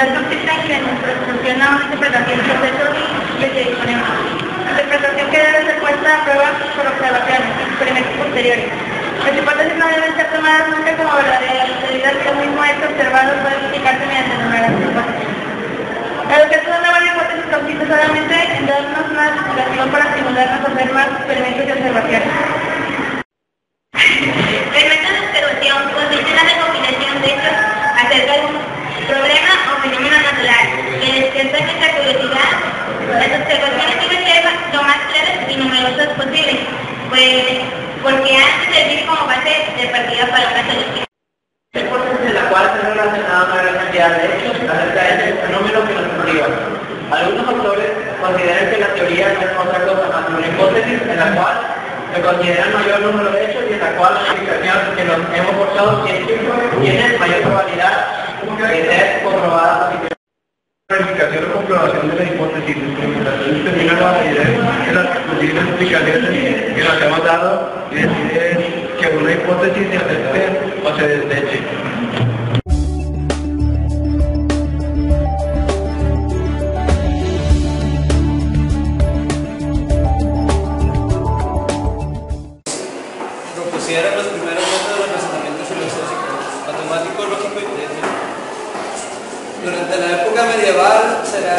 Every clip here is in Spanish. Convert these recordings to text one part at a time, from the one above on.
interpretar consiste en que nos proporciona una interpretación del proceso que se disponemos. Interpretación que debe ser puesta a prueba por observaciones y experimentos posteriores. Las hipótesis no deben ser tomadas nunca como verdaderas, debido a que el mismo hecho observado puede explicarse mediante numerosas hipótesis. La educación de una buena hipótesis consiste solamente en darnos una explicación para estimularnos a hacer más experimentos y observaciones. El método de observación consiste en la recopilación de hechos acerca de un problema o fenómeno natural que despierta nuestra curiosidad. Las observaciones deben ser lo más claras y numerosas posibles, porque han de servir como base de partida para una solución. La hipótesis en la cual se ha relacionado una gran cantidad de hechos acerca de ese fenómeno que nos motiva. Algunos autores consideran que la teoría no es otra cosa más que una hipótesis en la cual se considera el mayor número de hechos y en la cual la explicación que nos hemos forzado tiene mayor probabilidad de ser comprobada. Verificación o comprobación de la hipótesis de experimentación determina la validez de las posibles explicaciones que nos hemos dado y decide que una hipótesis se acepte o se deseche. Propusieron los primeros métodos de razonamiento filosófico, matemático, lógico y técnico. Durante la época medieval serán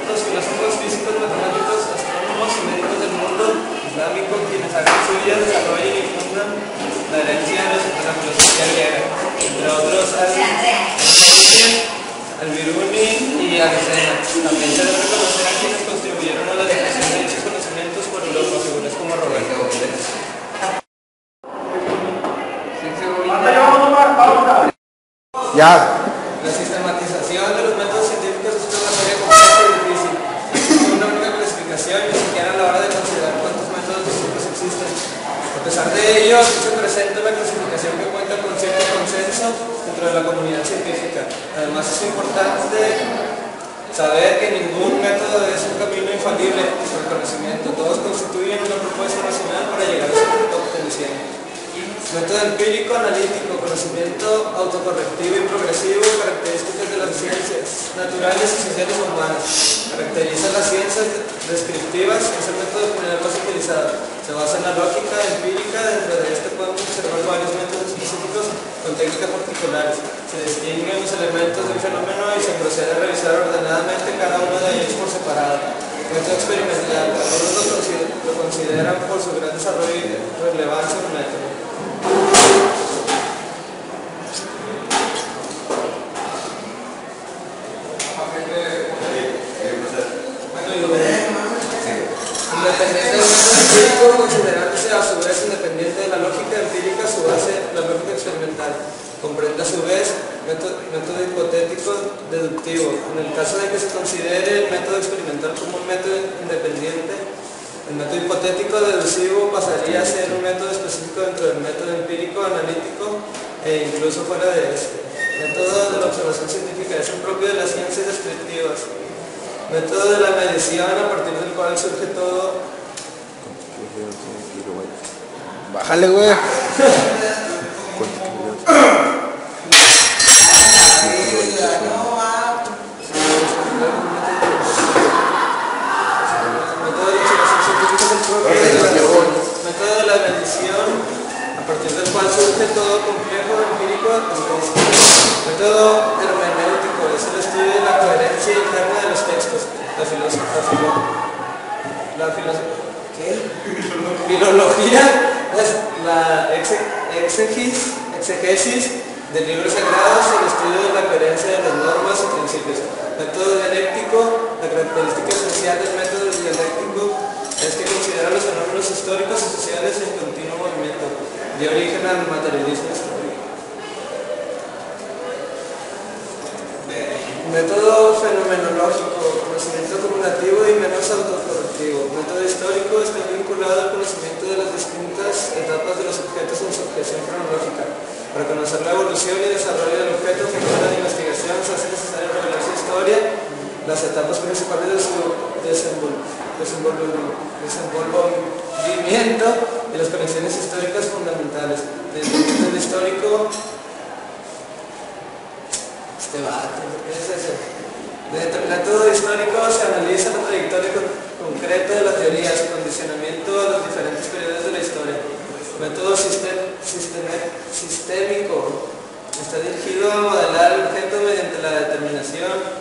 los filósofos físicos, matemáticos, astrónomos y médicos del mundo islámico quienes hagan suya, desarrollen y fundan la herencia de la filosofía griega, entre otros al-Biruni y Avicena. También se debe reconocer a quienes contribuyeron a la difusión de dichos conocimientos por Europa, figuras como Roberto Gómez. Ya. La sistematización de los métodos científicos es una tarea compleja y difícil. No existe una única clasificación, ni siquiera a la hora de considerar cuántos métodos distintos existen. A pesar de ello, aquí se presenta una clasificación que cuenta con cierto consenso dentro de la comunidad científica. Además, es importante saber que ningún método es un camino infalible por el conocimiento. Todos constituyen una propuesta racional para llegar a su obtención. Método empírico, analítico, conocimiento autocorrectivo y progresivo, características de las ciencias naturales y sociales humanas. Caracteriza las ciencias descriptivas, es el método general más utilizado. Se basa en la lógica empírica, dentro de este podemos observar varios métodos específicos con técnicas particulares. Se distinguen los elementos del fenómeno y se procede a revisar ordenadamente cada uno de ellos por separado. Método experimental, algunos lo consideran por su gran desarrollo y relevancia en el método. Independiente del método empírico, considerándose a su vez independiente de la lógica empírica, su base, la lógica experimental. Comprende a su vez método hipotético deductivo. En el caso de que se considere el método experimental como un método independiente, el método hipotético deducivo pasaría a ser un método específico dentro del método empírico analítico e incluso fuera de este. Método de la observación científica es un propio de las ciencias descriptivas. Método de la medición a partir del cual surge todo. Bájale, güey. Método de la medición a partir del cual surge todo complejo empírico. Método hermenéutico es el estudio de la coherencia interna de los textos. Filología es la exegesis de libros sagrados y el estudio de la coherencia de las normas y principios. Método dialéctico, la característica esencial del método dialéctico es que considera los fenómenos históricos y sociales en continuo movimiento, de origen al materialismo histórico. Método fenomenológico, conocimiento acumulativo y menos autocorrectivo. Método histórico está vinculado al conocimiento de las distintas etapas de los objetos en su objeción cronológica. Para conocer la evolución y desarrollo del objeto, figura de investigación, se hace necesario revelar su historia, las etapas principales de su desenvolvimiento y las conexiones históricas fundamentales. Desde el método histórico, ¿qué es eso? Mediante el método histórico se analiza la trayectoria concreta de la teoría, su condicionamiento a los diferentes periodos de la historia. El método sistémico está dirigido a modelar el objeto mediante la determinación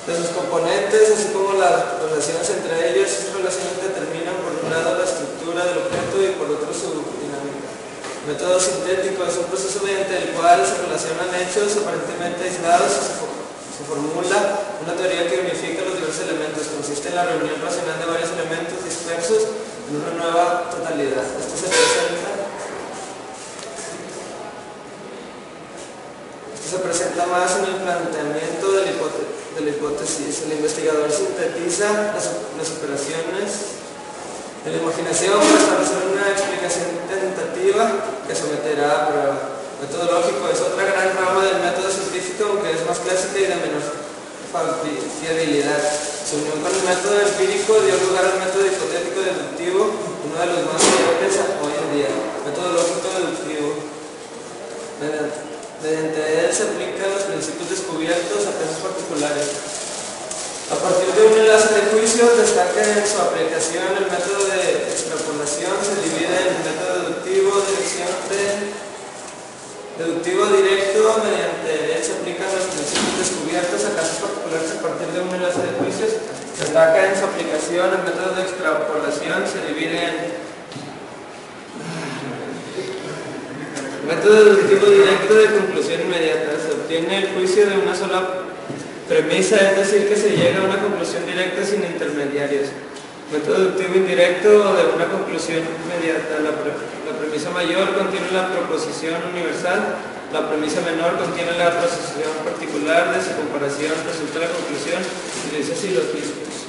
de sus componentes, así como las relaciones entre ellos. Esas relaciones determinan por un lado la estructura del objeto y por otro su dinámica. El método sintético es un proceso mediante el cual se relacionan hechos aparentemente aislados y se formula una teoría que unifica los diversos elementos. Consiste en la reunión racional de varios elementos dispersos en una nueva totalidad. Esto se presenta más en el planteamiento de la hipótesis. El investigador sintetiza las operaciones de la imaginación para establecer una explicación tentativa que someterá a prueba. El método lógico es otra gran rama del método científico, aunque es más clásica y de menor fiabilidad. Su unión con el método empírico dio lugar al método hipotético deductivo, uno de los más mayores hoy en día. Método lógico deductivo. Mediante él se aplican los principios descubiertos a casos particulares. A partir de un enlace de juicios destaca en su aplicación el método de extrapolación. Se divide en método deductivo, deductivo directo. Mediante él se aplican los principios descubiertos a casos particulares a partir de un enlace de juicios. Destaca en su aplicación el método de extrapolación. Se divide en método deductivo directo de conclusión inmediata. Se obtiene el juicio de una sola premisa, es decir, que se llega a una conclusión directa sin intermediarios. Método deductivo indirecto de una conclusión inmediata. La premisa mayor contiene la proposición universal, la premisa menor contiene la proposición particular. De su comparación resulta la conclusión. Utiliza silogismos.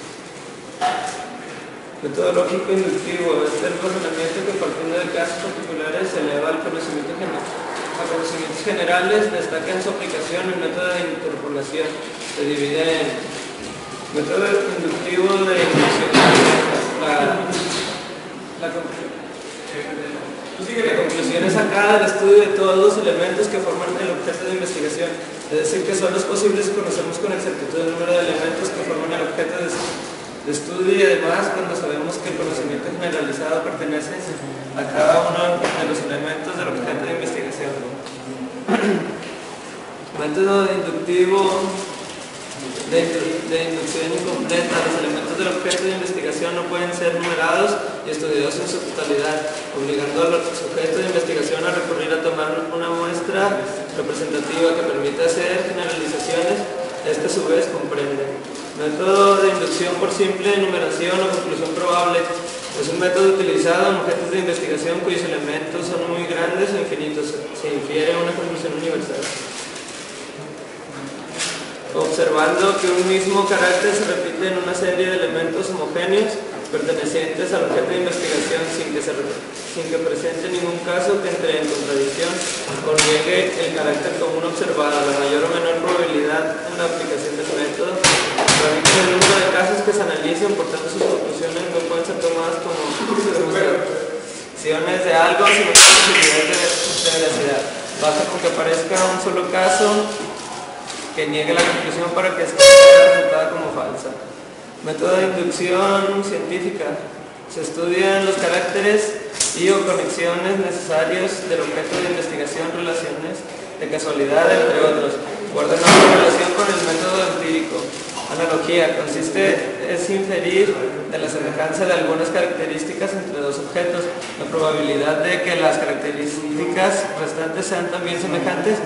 Método lógico inductivo es el razonamiento que, partiendo de casos particulares, se eleva al conocimiento a conocimientos generales. Destaca en su aplicación el método de interpolación. Se divide en método inductivo de inducción. La conclusión es sacada del estudio de todos los elementos que forman el objeto de investigación. Es decir, que son los posibles y conocemos con exactitud el número de elementos que forman el objeto de estudio, y además cuando sabemos que el conocimiento generalizado pertenece a cada uno de los elementos del objeto de investigación. Método inductivo de inducción incompleta. Los elementos del objeto de investigación no pueden ser numerados y estudiados en su totalidad, obligando al sujeto de investigación a recurrir a tomar una muestra representativa que permita hacer generalizaciones. Este a su vez comprende. Método de inducción por simple enumeración o conclusión probable. Es un método utilizado en objetos de investigación cuyos elementos son muy grandes o infinitos. Se infiere una conclusión universal. Observando que un mismo carácter se repite en una serie de elementos homogéneos pertenecientes al objeto de investigación sin que presente ningún caso que entre en contradicción o niegue el carácter común observado. La mayor o menor probabilidad en la aplicación del método radica en el número de casos que se analicen, por tanto sus conclusiones no pueden ser tomadas como demostraciones de algo sin posibilidad de veracidad. Basta con que aparezca un solo caso que niegue la conclusión para que sea resultada como falsa. Método de inducción científica. Se estudian los caracteres y o conexiones necesarios del objeto de investigación, relaciones de casualidad, entre otros. Guardan una relación con el método empírico. Analogía. Es inferir de la semejanza de algunas características entre dos objetos. La probabilidad de que las características restantes sean también semejantes.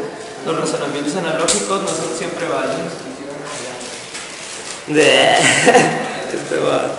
Los razonamientos analógicos no son siempre válidos. Este va.